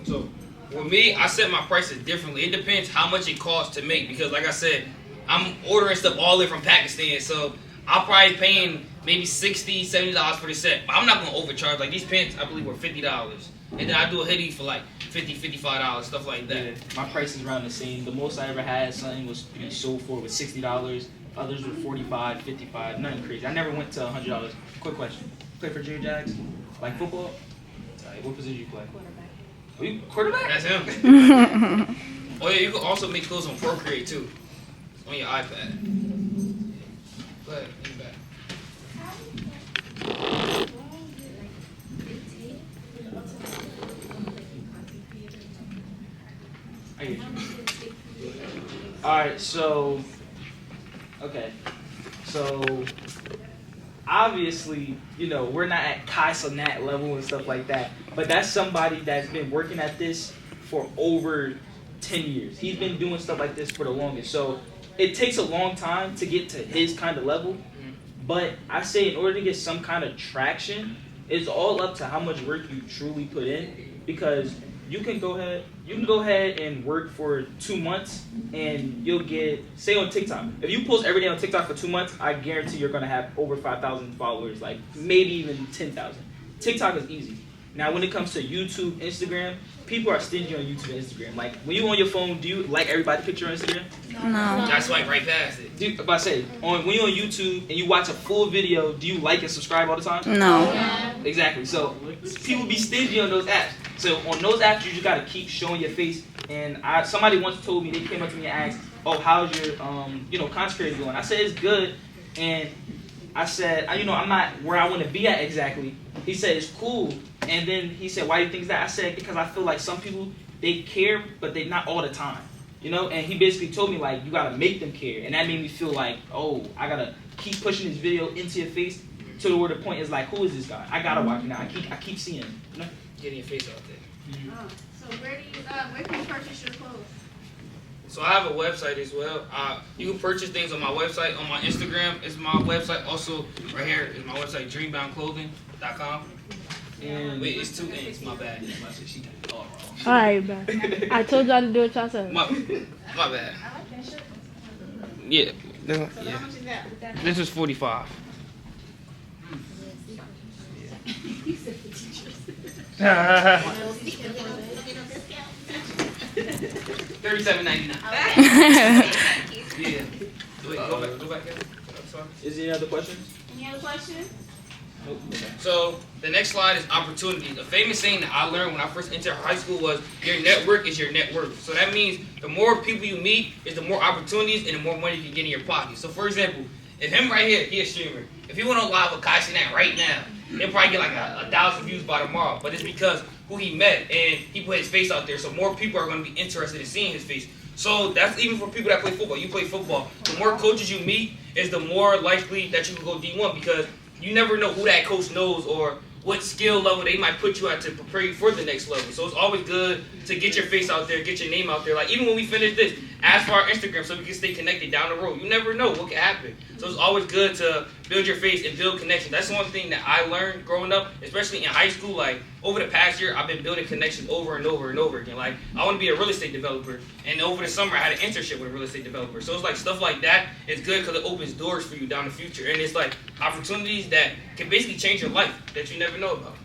So with me, I set my prices differently. It depends how much it costs to make because, like I said, I'm ordering stuff all the way from Pakistan, so I'll probably paying maybe $60, $70 for the set. But I'm not gonna overcharge. Like these pants, I believe were $50, and then I do a hoodie for like $50, $55, stuff like that. Yeah, my price is around the same. The most I ever had something was to be sold for was $60. Others were $45, $55. Nothing crazy. I never went to $100. Quick question: play for Junior Jags? Like football? What position you play? Quarterback. Are you quarterback? That's him. Oh yeah, you can also make clothes on Procreate too, on your iPad. Go ahead, in the back. Alright, so obviously, we're not at Kai Cenat level and stuff like that, but that's somebody that's been working at this for over 10 years. He's been doing stuff like this for the longest, so it takes a long time to get to his kind of level, but I say in order to get some kind of traction, it's all up to how much work you truly put in, because you can go ahead and work for 2 months and you'll get, say on TikTok, if you post every day on TikTok for 2 months, I guarantee you're gonna have over 5,000 followers, like maybe even 10,000. TikTok is easy. Now when it comes to YouTube, Instagram, people are stingy on YouTube and Instagram. Like when you on your phone, do you like everybody's picture on Instagram? No. I swipe right past it. When you're on YouTube and you watch a full video, do you like and subscribe all the time? No. Exactly. So people be stingy on those apps. So on those apps, you just gotta keep showing your face. And somebody once told me, they came up to me and asked, "Oh, how's your content creator going?" I said it's good, and I said, I'm not where I want to be at exactly. He said it's cool, and then he said, "Why do you think that?" I said because I feel like some people, they care, but they not all the time. And he basically told me, like, you gotta make them care. And that made me feel like, oh, I gotta keep pushing this video into your face to where the point is like, who is this guy? I gotta watch him now. I keep seeing him. Getting your face out there. So where can you purchase your clothes? So I have a website as well. You can purchase things on my website. On my Instagram is my website. Also, right here is my website, dreamboundclothing.com. And wait, it's 2 N's. My bad. Alright, bro. I told y'all to do it yourself. My bad. Yeah. This is 45. $37.99. Yeah. Wait, go back. Is there any other questions? Any other questions? Nope. Okay. So the next slide is opportunity. A famous saying that I learned when I first entered high school was, your network is your net worth. So that means the more people you meet is the more opportunities and the more money you can get in your pocket. So for example, if him right here, he a streamer. If he went on live with Kai Cenat right now, he'll probably get like 1,000 views by tomorrow. But it's because who he met and he put his face out there. So more people are going to be interested in seeing his face. So that's even for people that play football. You play football. The more coaches you meet is the more likely that you can go D1 because you never know who that coach knows or what skill level they might put you at to prepare you for the next level. So it's always good to get your face out there, get your name out there. Like even when we finish this, ask for our Instagram so we can stay connected down the road. You never know what can happen. So it's always good to build your face and build connections. That's one thing that I learned growing up, especially in high school. Like over the past year, I've been building connections over and over and over again. Like I want to be a real estate developer, and over the summer I had an internship with a real estate developer. So it's like stuff like that is good because it opens doors for you down the future, and it's like opportunities that can basically change your life that you never know about.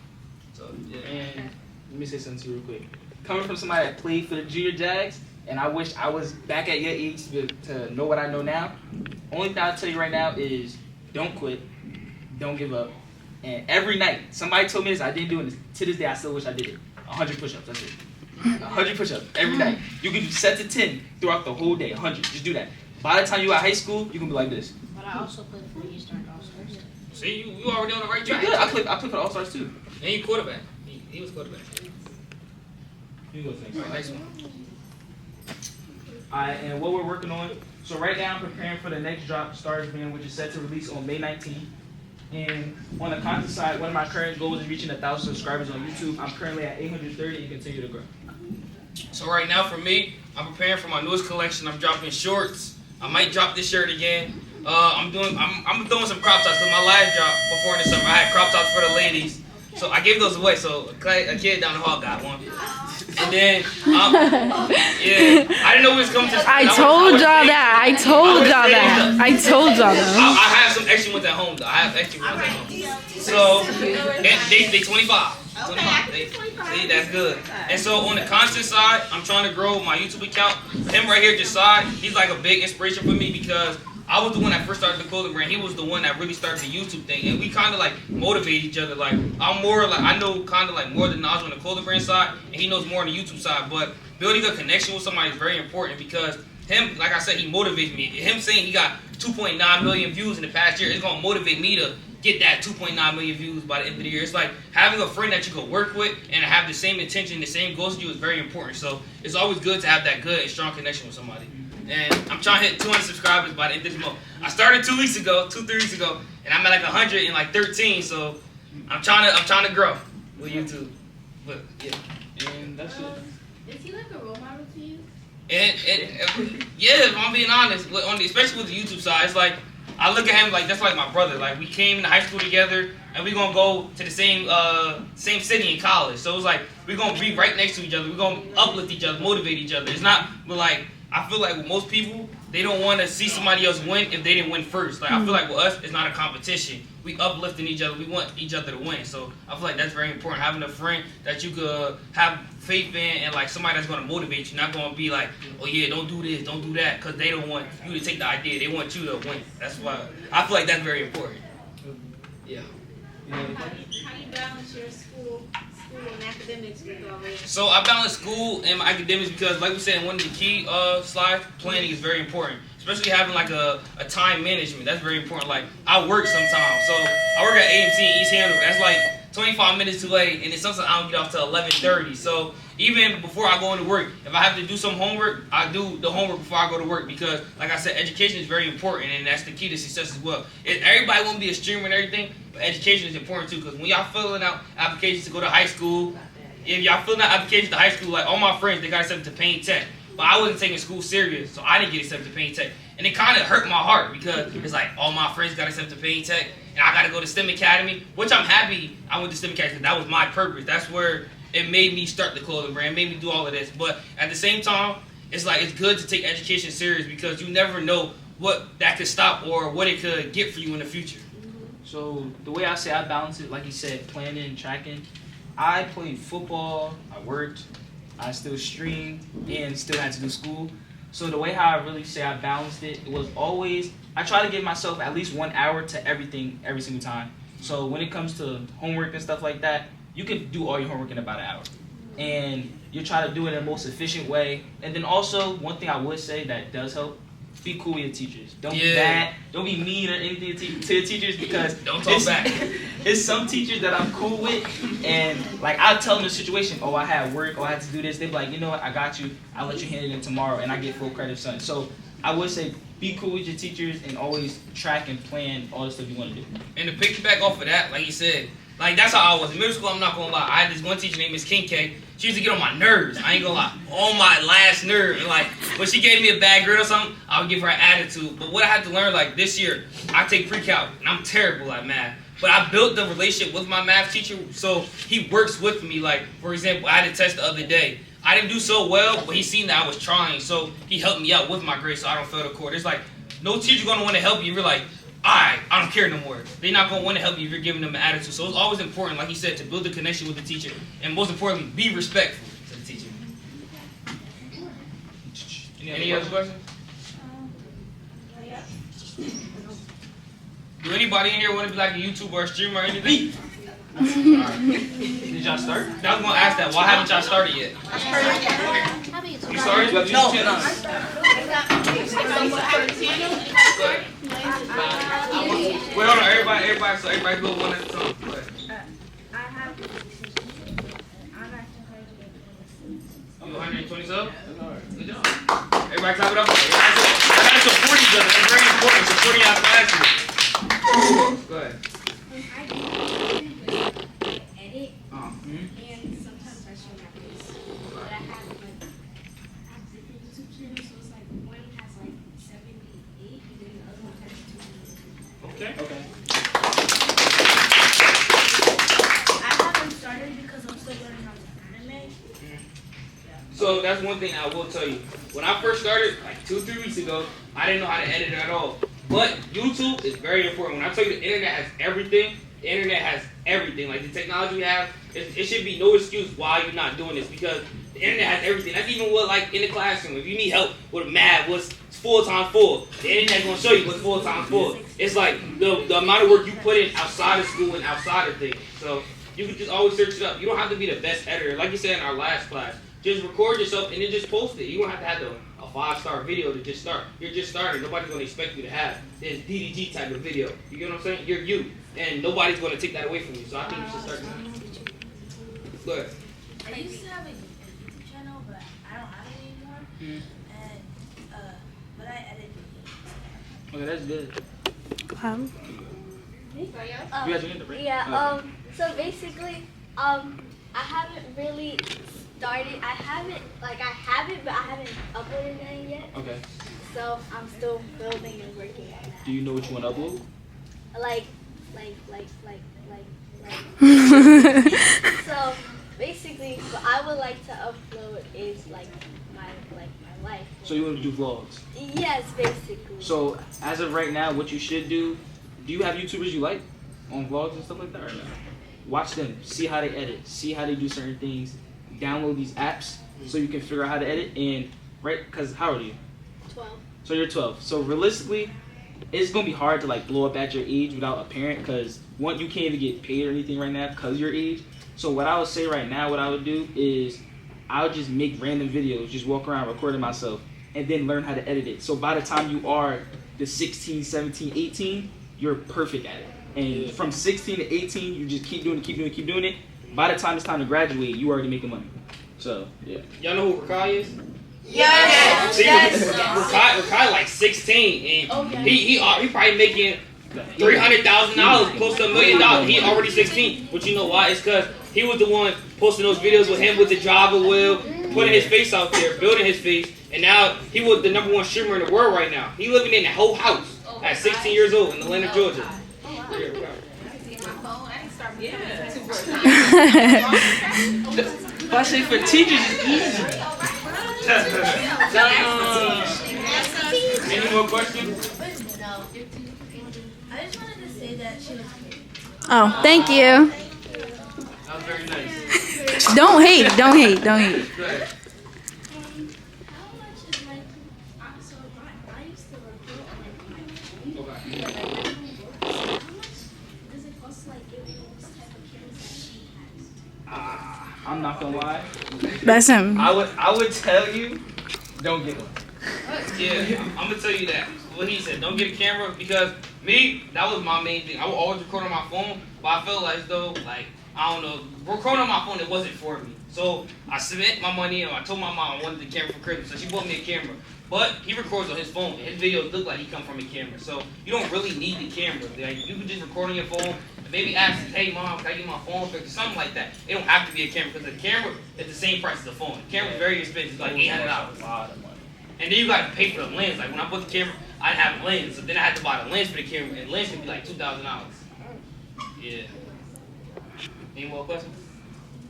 So yeah. And let me say something to you real quick. Coming from somebody that played for the Junior Jags, and I wish I was back at your age to know what I know now. Only thing I'll tell you right now is don't quit, don't give up. And every night, somebody told me this, I didn't do it. To this day, I still wish I did it. 100 push-ups, that's it. 100 push-ups every night. You can do set to 10 throughout the whole day, 100. Just do that. By the time you at high school, you can be like this. But I also played for the Eastern All-Stars. See, you already on the right track. Good. I played for the All-Stars too. And you quarterback. He was quarterback. You go next. All right, next one. Alright, and what we're working on. So right now I'm preparing for the next drop, Stars Band, which is set to release on May 19th. And on the content side, one of my current goals is reaching 1,000 subscribers on YouTube. I'm currently at 830 and continue to grow. So right now for me, I'm preparing for my newest collection. I'm dropping shorts. I might drop this shirt again. I'm throwing some crop tops. So my last drop before in the summer, I had crop tops for the ladies. So I gave those away. So a kid down the hall got one. And then, yeah, I didn't know we was coming to school. I told y'all that. I told y'all that. I have some extra ones at home, though. I have extra ones at home. So, they 25. 25. See, that's good. And so on the content side, I'm trying to grow my YouTube account. Him right here, Josiah, he's like a big inspiration for me because I was the one that first started the clothing brand. He was the one that really started the YouTube thing, and we kind of like motivate each other. Like I'm more like I know kind of like more than knowledge on the clothing brand side, and he knows more on the YouTube side. But building a connection with somebody is very important because him, like I said, he motivates me. Him saying he got 2.9 million views in the past year is gonna motivate me to get that 2.9 million views by the end of the year. It's like having a friend that you can work with and have the same intention, the same goals as you is very important. So it's always good to have that good and strong connection with somebody. And I'm trying to hit 200 subscribers by the end of this month. I started 3 weeks ago, and I'm at like 113. So I'm trying to grow with YouTube. But yeah, and that's it. Is he like a role model to you? And yeah, if I'm being honest, especially with the YouTube side, it's like I look at him like that's like my brother. Like we came into high school together, and we're gonna go to the same city in college. So it's like we're gonna be right next to each other. We're gonna uplift each other, motivate each other. It's not, but like. I feel like with most people, they don't want to see somebody else win if they didn't win first. Like I feel like with us, it's not a competition. We uplifting each other. We want each other to win. So I feel like that's very important. Having a friend that you could have faith in and like somebody that's going to motivate you. Not going to be like, oh yeah, don't do this, don't do that, because they don't want you to take the idea. They want you to win. That's why I feel like that's very important. Yeah. How do you balance your school and academics with all this? So I balance school and my academics because, like we said in one of the key slides, planning is very important. Especially having like a time management. That's very important. Like I work sometimes. So I work at AMC in East Hanover. That's like 25 minutes away, and then sometimes I don't get off till 11:30. So even before I go into work, if I have to do some homework, I do the homework before I go to work because, like I said, education is very important, and that's the key to success as well. Everybody won't be a streamer and everything, but education is important too. Because when y'all filling out applications to go to high school, if y'all filling out applications to high school, like all my friends, they got accepted to Payne Tech. But I wasn't taking school serious, so I didn't get accepted to Payne Tech. And it kind of hurt my heart because it's like all my friends got accepted to Payne Tech, and I got to go to STEM Academy, which I'm happy I went to STEM Academy because that was my purpose. That's where it made me start the clothing brand, made me do all of this. But at the same time, it's like it's good to take education serious because you never know what that could stop or what it could get for you in the future. So the way I say I balance it, like you said, planning and tracking. I played football, I worked, I still streamed, and still had to do school. So the way how I really say I balanced it, it was always, I try to give myself at least 1 hour to everything every single time. So when it comes to homework and stuff like that, you can do all your homework in about an hour. And you try to do it in the most efficient way. And then also, one thing I would say that does help, be cool with your teachers. Don't be bad. Don't be mean or anything to your teachers because don't talk back. It's some teachers that I'm cool with, and like I'll tell them the situation. Oh, I had work. Oh, I had to do this. They be like, you know what? I got you. I'll let you hand it in tomorrow, and I get full credit, son. So I would say be cool with your teachers, and always track and plan all the stuff you want to do. And to piggyback off of that, like he said, like that's how I was in middle school. I'm not gonna lie. I had this one teacher named Miss Kincaid. She used to get on my nerves. I ain't gonna lie, on my last nerve. And like when she gave me a bad grade or something, I would give her an attitude. But what I had to learn, like this year, I take pre-calc, and I'm terrible at math. But I built the relationship with my math teacher, so he works with me. Like for example, I had a test the other day. I didn't do so well, but he seen that I was trying, so he helped me out with my grades so I don't fail the court. It's like no teacher gonna want to help you if you're like, alright, I don't care no more. They're not gonna want to help you if you're giving them an attitude. So it's always important, like he said, to build a connection with the teacher, and most importantly, be respectful to the teacher. Any other questions? Do anybody in here want to be like a YouTuber or a streamer or anything? Did y'all start? I was gonna ask that. Why haven't y'all started yet? You started? No. Wait, hold on, everybody, so everybody go one at a time. Go ahead. You 120 subs? Good job. Everybody clap it up. I gotta support each other. It's very important. Supporting our classes. Go ahead. Edit, and sometimes I show my face. But I have different YouTube channels, so it's like one has like 78, and then the other one has 200. Okay. I haven't started because I'm still learning how to animate. So that's one thing I will tell you. When I first started, like 2-3 weeks ago, I didn't know how to edit at all. But YouTube is very important. When I tell you the internet has everything, the internet has everything. Like the technology we have, it should be no excuse why you're not doing this, because the internet has everything. That's even what, like in the classroom, if you need help with math, what's full times 4, the internet's gonna show you what's 4 times 4. It's like the amount of work you put in outside of school and outside of things. So you can just always search it up. You don't have to be the best editor. Like you said in our last class, just record yourself and then just post it. You don't have to have a 5-star video to just start. You're just starting. Nobody's gonna expect you to have this DDG type of video. You get what I'm saying? You're you, and nobody's gonna take that away from you. So I think you should start doing that. Go ahead. I used to have a YouTube channel, but I don't have it anymore. And but I edit videos. Okay, that's good. You guys are in the break? Yeah, so basically, I haven't really started, I have it, but I haven't uploaded it yet. Okay. So I'm still building and working on that. Do you know what you want to upload? So basically, what I would like to upload is like my life. So you want to do vlogs? Yes, basically. So as of right now, what you should do you have YouTubers you like on vlogs and stuff like that or no? Watch them, see how they edit, see how they do certain things, download these apps so you can figure out how to edit. And right, because how old are you? 12. So you're 12. So realistically, it's gonna be hard to like blow up at your age without a parent, because one, you can't even get paid or anything right now because of your age. So what I would say right now, what I would do is I would just make random videos, just walk around recording myself, and then learn how to edit it. So by the time you are the 16, 17, 18, you're perfect at it. And from 16 to 18, you just keep doing it. By the time it's time to graduate, you already making money. So, yeah. Y'all know who Rakai is? Yes. See, Rakai like 16, and he probably making $300,000, close to $1 million. He already 16. But you know why? It's because he was the one posting those videos with him with the jogger wheel, putting his face out there, building his face, and now he was the #1 streamer in the world right now. He living in a whole house at 16 years old in Atlanta, Georgia. But I say for teachers, it's easy. Any more questions? No. I just wanted to say that she was pretty. Oh, thank you. That was very nice. Don't hate. Go ahead. How much is like, so I used to record on like my phone. How much does it cost to like get those type of cameras that she has? I'm not gonna lie. That's him. I would tell you, don't get one. Yeah, I'm gonna tell you that. What he said, don't get a camera, because me, that was my main thing. I would always record on my phone, but I felt as though, like, I don't know, recording on my phone, it wasn't for me. So I spent my money and I told my mom I wanted the camera for Christmas, so she bought me a camera. But he records on his phone. His videos look like he come from a camera. So you don't really need the camera. Like, you can just record on your phone and maybe ask, hey mom, can I get my phone fixed? Something like that. It don't have to be a camera because the camera is the same price as the phone. The camera is very expensive, like $800. And then you got to pay for the lens. Like when I bought the camera, I didn't have a lens, so then I had to buy the lens for the camera, and the lens could be like $2,000. Yeah. Any more questions?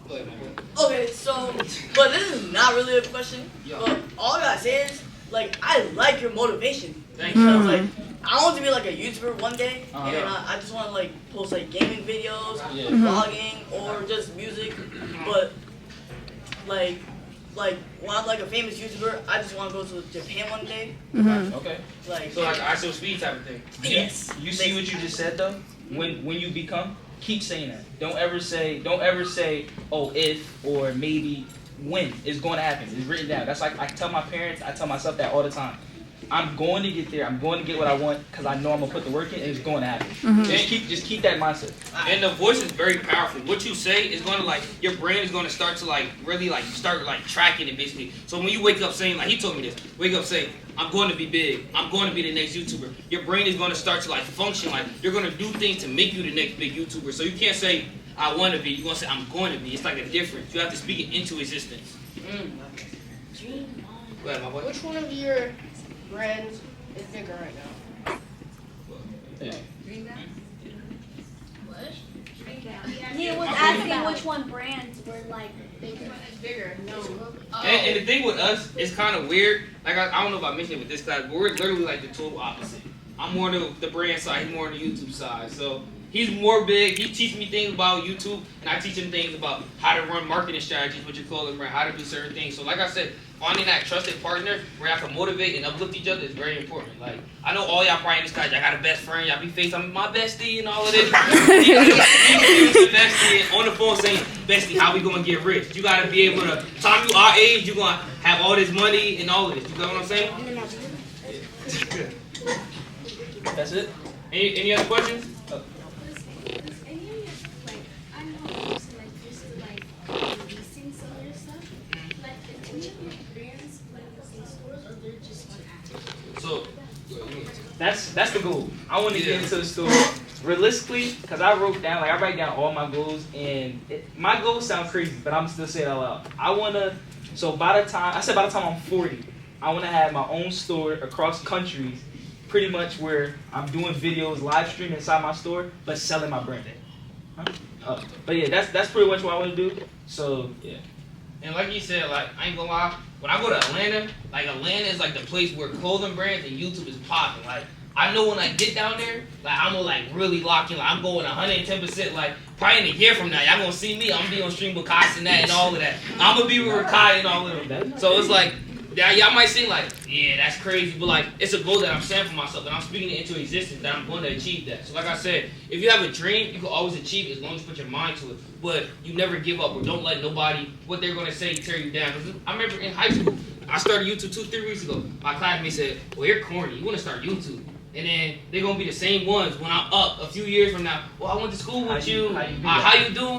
Go ahead, man. Okay, so, but this is not really a question. But all I gotta say is, like, I like your motivation. Thank you. you. Like, I want to be like a YouTuber one day, and Yeah. I just want to like post like gaming videos, Yeah. vlogging, or just music. But like when I'm like a famous YouTuber, I just want to go to Japan one day. Okay. Like, So like ISO speed type of thing. Yes. You see what you just said though? When you become, keep saying that. Don't ever say, oh, if or maybe when it's going to happen. It's written down. That's like I tell my parents, I tell myself that all the time. I'm going to get there. I'm going to get what I want because I know I'm gonna put the work in, and it's going to happen. Just keep that mindset. And the voice is very powerful. What you say is going to like your brain is going to start to like really like start like tracking it basically. So when you wake up saying like he told me this, wake up saying I'm going to be big. I'm going to be the next YouTuber. Your brain is going to start to like function like you're going to do things to make you the next big YouTuber. So you can't say I want to be. You're going to say I'm going to be. It's like a difference. You have to speak it into existence. Go ahead, my boy. Which one of your brands is bigger right now? Yeah. He was asking which one brands were like Bigger. No. And the thing with us, it's kind of weird. Like, I don't know if I mentioned it with this class, but we're literally like the total opposite. I'm more the brand side, he's more on the YouTube side. So he's more big. He teaches me things about YouTube, and I teach him things about how to run marketing strategies, what you call it, how to do certain things. So like I said, finding that trusted partner where I can motivate and uplift each other is very important. Like, I know all y'all probably in this class, y'all got a best friend, y'all be FaceTiming my bestie and all of this. You gotta be bestie on the phone saying, bestie, how we gonna get rich? You gotta be able to, time you our age, you gonna have all this money and all of this. You know what I'm saying? That's it? Any other questions? Does any of your, like, I know you used to, like, releasing some of your stuff. Like, do any of your brands, like, in stores, or they're just on app? So, that's the goal. I want to get into the store realistically, because I wrote down, like, I write down all my goals, and my goals sound crazy, but I'm still saying it out loud. I want to, so by the time I'm 40, I want to have my own store across countries, pretty much where I'm doing videos, live streaming inside my store, but selling my brand. But yeah, that's pretty much what I want to do. So yeah. And like you said, like I ain't gonna lie, when I go to Atlanta, like Atlanta is like the place where clothing brands and YouTube is popping. Like I know when I get down there, like I'm gonna like really lock in. Like I'm going 110%. Like probably in a year from now, y'all gonna see me. I'm gonna be on stream with Kai and that and all of that. I'm gonna be with Rakai and all of them. So it's like. Yeah, y'all might seem like, yeah, that's crazy, but like, it's a goal that I'm setting for myself, and I'm speaking it into existence, that I'm going to achieve that. So like I said, if you have a dream, you can always achieve it as long as you put your mind to it, but you never give up or don't let nobody, what they're going to say, tear you down. Because I remember in high school, I started YouTube 2-3 weeks ago. My classmate said, well, you're corny, you want to start YouTube. And then they're going to be the same ones when I'm up a few years from now. Well, I went to school with you. How you doing?